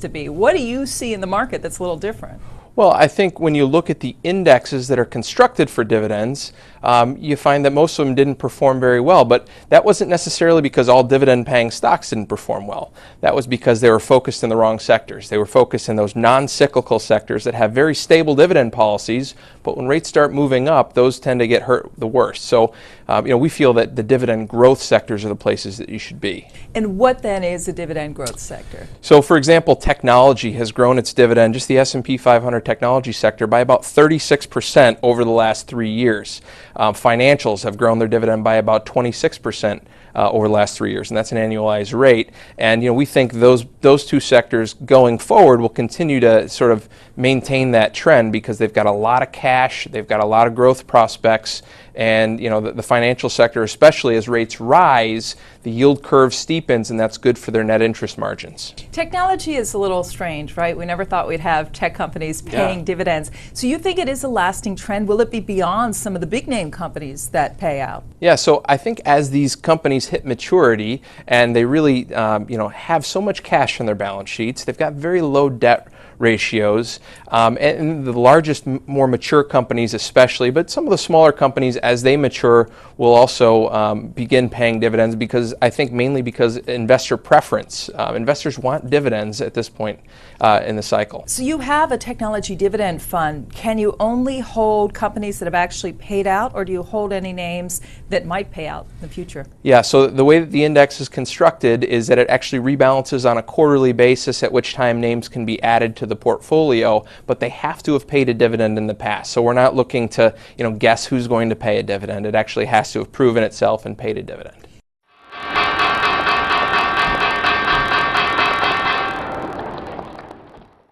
to be. What do you see in the market that's a little different? Well, I think when you look at the indexes that are constructed for dividends, you find that most of them didn't perform very well. But that wasn't necessarily because all dividend-paying stocks didn't perform well. That was because they were focused in the wrong sectors. They were focused in those non-cyclical sectors that have very stable dividend policies, but when rates start moving up, those tend to get hurt the worst. So, we feel that the dividend growth sectors are the places that you should be. And what then is a dividend growth sector? So, for example, technology has grown its dividend, just the S&P 500 technology sector, by about 36% over the last 3 years. Financials have grown their dividend by about 26% over the last 3 years, and that's an annualized rate. And we think those two sectors going forward will continue to sort of maintain that trend because they've got a lot of cash, they've got a lot of growth prospects, and the financial sector, especially as rates rise, the yield curve steepens, and that's good for their net interest margins. Technology is a little strange, right? We never thought we'd have tech companies paying dividends. So you think it is a lasting trend? Will it be beyond some of the big name companies that pay out? Yeah, so I think as these companies hit maturity and they really have so much cash on their balance sheets, they've got very low debt ratios, and the largest, more mature companies especially, but some of the smaller companies as they mature will also begin paying dividends, because I think mainly because investor preference. Investors want dividends at this point in the cycle. So you have a technology dividend fund. Can you only hold companies that have actually paid out, or do you hold any names that might pay out in the future? Yeah, so the way that the index is constructed is that it actually rebalances on a quarterly basis, at which time names can be added to the portfolio, but they have to have paid a dividend in the past. So we're not looking to guess who's going to pay a dividend. It actually has to have proven itself and paid a dividend.